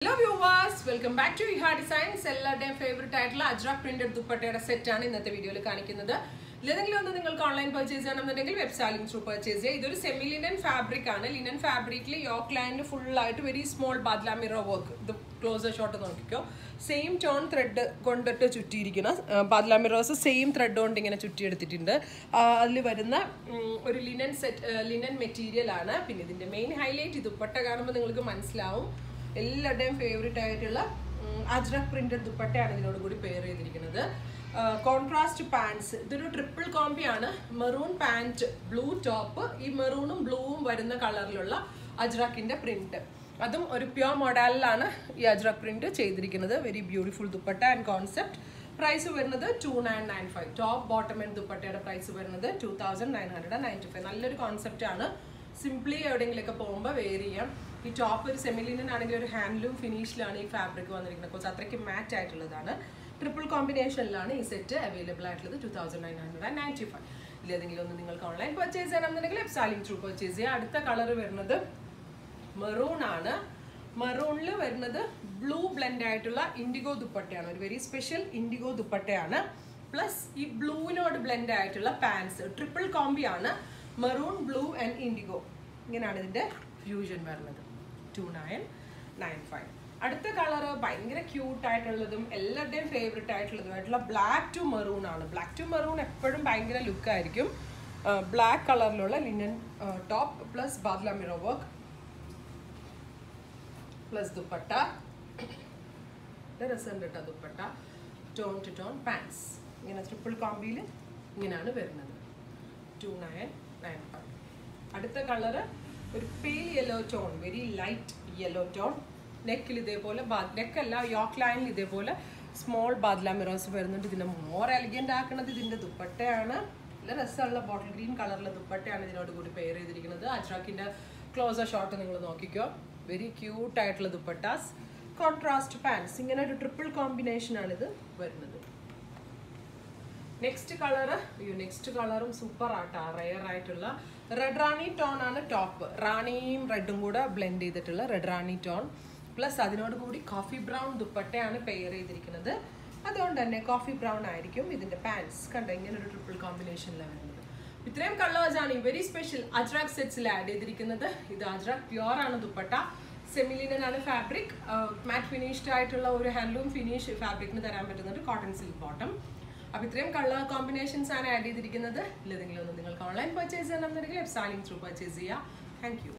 Hello viewers, welcome back to Iha Designs. Everyone's favorite title Ajrak printed dupatta set ആണ് ഇന്നത്തെ വീഡിയോയിൽ കാണിക്കുന്നത്. ഇല്ലെങ്കിൽ ഒന്ന് നിങ്ങൾക്ക് ഓൺലൈൻ പർച്ചേസ് ചെയ്യണമെന്നുണ്ടെങ്കിൽ വെബ് സെല്ലിംഗ് ത്രൂ പർച്ചേസ് ചെയ്യുക. ഇതൊരു സെമി ലിനൻ ഫാബ്രിക് ആണ്. ലിനൻ ഫാബ്രിക്കിൽ യോക്ക് ലൈനിൽ ഫുൾ ആയിട്ട് വെരി സ്മോൾ ബാദ്ല മിറർ വർക്ക്. ഇത് ക്ലോസർ ഷോട്ട് നോക്കിക്കോ. സെയിം ടോൺ ത്രെഡ് കൊണ്ടിട്ട് ചുറ്റിയിരിക്കുന്ന ബാദ്ല മിറേഴ്സ് സെയിം ത്രെഡ് കൊണ്ട് ഇങ്ങനെ ചുറ്റിയെടുത്തിട്ടുണ്ട്. അതിൽ വരുന്ന ഒരു ലിനൻ മെറ്റീരിയൽ ആണ്. പിന്നെ ഇതിന്റെ മെയിൻ ഹൈലൈറ്റ് ദുപ്പട്ട കാണുമ്പോൾ നിങ്ങൾക്ക് മനസ്സിലാവും. എല്ലാവരുടെയും ഫേവറേറ്റ് ആയിട്ടുള്ള അജ്രക് പ്രിന്റഡ് ദുപ്പട്ടയാണ് ഇതിനോട് കൂടി പെയർ ചെയ്തിരിക്കുന്നത്. കോൺട്രാസ്റ്റ് പാൻസ്, ഇതൊരു ട്രിപ്പിൾ കോമ്പി ആണ്. മെറൂൺ പാൻറ്, ബ്ലൂ ടോപ്പ്, ഈ മെറൂണും ബ്ലൂവും വരുന്ന കളറിലുള്ള അജ്രക്കിന്റെ പ്രിന്റ്. അതും ഒരു പ്യോർ മോഡലിലാണ് ഈ അജ്രക് പ്രിന്റ് ചെയ്തിരിക്കുന്നത്. Very beautiful dupatta and concept. Price വരുന്നത് 2995. ടോപ്പ് ബോട്ടം ആൻഡ് ദുപ്പട്ടയുടെ പ്രൈസ് വരുന്നത് 2995. നല്ലൊരു കോൺസെപ്റ്റ് ആണ്. സിംപ്ലി എവിടെയെങ്കിലൊക്കെ പോകുമ്പോൾ വെയർ ചെയ്യാം. ഈ ടോപ്പ് ഒരു സെമിലിനൻ ആണെങ്കിൽ ഒരു ഹാൻഡ്ലൂം ഫിനിഷിലാണ് ഈ ഫാബ്രിക് വന്നിരിക്കുന്നത്. കുറച്ച് അത്രയ്ക്ക് മാറ്റ് ആയിട്ടുള്ളതാണ്. ട്രിപ്പിൾ കോമ്പിനേഷനിലാണ് ഈ സെറ്റ് അവൈലബിൾ ആയിട്ടുള്ളത്. 2995. ഇതിലേതെങ്കിലും ഒന്ന് നിങ്ങൾക്ക് ഓൺലൈൻ പർച്ചേസ് ചെയ്യണമെന്നുണ്ടെങ്കിൽ വെബ് സെല്ലിംഗ് ത്രൂ പർച്ചേസ് ചെയ്യുക. അടുത്ത കളർ വരുന്നത് മെറൂൺ ആണ്. മെറൂണിൽ വരുന്നത് ബ്ലൂ ബ്ലെൻഡ് ആയിട്ടുള്ള ഇൻഡിഗോ ദുപ്പട്ടയാണ്. ഒരു വെരി സ്പെഷ്യൽ ഇൻഡിഗോ ദുപ്പട്ടയാണ്. പ്ലസ് ഈ ബ്ലൂവിനോട് ബ്ലെൻഡ് ആയിട്ടുള്ള പാൻസ്. ട്രിപ്പിൾ കോമ്പി ആണ്. മെറൂൺ, ബ്ലൂ ആൻഡ് ഇൻഡിഗോ, ഇങ്ങനെയാണ് ഇതിന്റെ ഫ്യൂഷൻ വരുന്നത്. 2995. അടുത്ത കളർ ഭയങ്കര ക്യൂട്ട് ആയിട്ടുള്ളതും എല്ലാവരുടെയും ഫേവറേറ്റ് ആയിട്ടുള്ളതുമായിട്ടുള്ള ബ്ലാക്ക് ടു മെറൂൺ ആണ്. ബ്ലാക്ക് ടു മെറൂൺ എപ്പോഴും ഭയങ്കര ലുക്ക് ആയിരിക്കും. ബ്ലാക്ക് കളറിലുള്ള linen top plus badla mirror work plus dupatta. രസമുണ്ട് കേട്ടോ dupatta. Tone to tone pants. ഇങ്ങനെ ട്രിപ്പിൾ കോമ്പിയിൽ ഇങ്ങനെയാണ് വരുന്നത്. 2995. അടുത്ത കളറ് ഒരു pale yellow tone, very light yellow tone. നെക്കിൽ ഇതേപോലെ, നെക്കല്ല യോക്ക് ലൈനിൽ ഇതേപോലെ സ്മോൾ ബാദ്ല മിറേഴ്സ് വരുന്നുണ്ട്. ഇതിനെ മോർ എലിഗന്റ് ആക്കുന്നത് ഇതിന്റെ ദുപ്പട്ടയാണ്. നല്ല രസമുള്ള ബോട്ടിൽ ഗ്രീൻ കളറിലെ ദുപ്പട്ടയാണ് ഇതിനോട് കൂടി പെയർ ചെയ്തിരിക്കുന്നത്. അജ്രക്കിന്റെ ക്ലോസർ ഷോട്ട് നിങ്ങൾ നോക്കിക്കോ. വെരി ക്യൂട്ട് ആയിട്ടുള്ള ദുപ്പട്ടാസ്. Contrast pants. ഇങ്ങനെ ഒരു ട്രിപ്പിൾ കോമ്പിനേഷൻ ആണ് ഇത് വരുന്നത്. നെക്സ്റ്റ് കളറും സൂപ്പർ ആട്ടാ. റയർ ആയിട്ടുള്ള റെഡ് റാണി ടോൺ ആണ് ടോപ്പ്. റാണിയും റെഡും കൂടെ ബ്ലെൻഡ് ചെയ്തിട്ടുള്ള റെഡ് റാണി ടോൺ. പ്ലസ് അതിനോട് കൂടി കോഫി ബ്രൗൺ ദുപ്പട്ടയാണ് പെയർ ചെയ്തിരിക്കുന്നത്. അതുകൊണ്ട് തന്നെ കോഫി ബ്രൗൺ ആയിരിക്കും ഇതിന്റെ പാൻസ്. കണ്ടോ, ഇങ്ങനെ ഒരു ട്രിപ്പിൾ കോമ്പിനേഷനിലാണ് വരുന്നത്. ഇത്രയും കളേഴ്സ് ആണ് ഈ വെരി സ്പെഷ്യൽ അജ്രക് സെറ്റ്സിൽ ആഡ് ചെയ്തിരിക്കുന്നത്. ഇത് അജ്രക് പ്യോർ ആണ് ദുപ്പട്ട. സെമിലിനൻ ആണ് ഫാബ്രിക്. മാറ്റ് ഫിനിഷ്ഡ് ആയിട്ടുള്ള ഒരു ഹാൻഡ്ലൂം ഫിനിഷ് ഫാബ്രിക്കിന് തരാൻ പറ്റുന്നുണ്ട്. Cotton silk bottom. അപ്പോൾ ഇത്രയും കളർ കോമ്പിനേഷൻസ് ആണ് ആഡ് ചെയ്തിരിക്കുന്നത്. ഇല്ലെങ്കിലും ഒന്ന് നിങ്ങൾക്ക് ഓൺലൈൻ പർച്ചേസ് ചെയ്യണമെന്നുണ്ടെങ്കിൽ വെബ് സെല്ലിംഗ് ത്രൂ പർച്ചേസ് ചെയ്യുക. Thank you.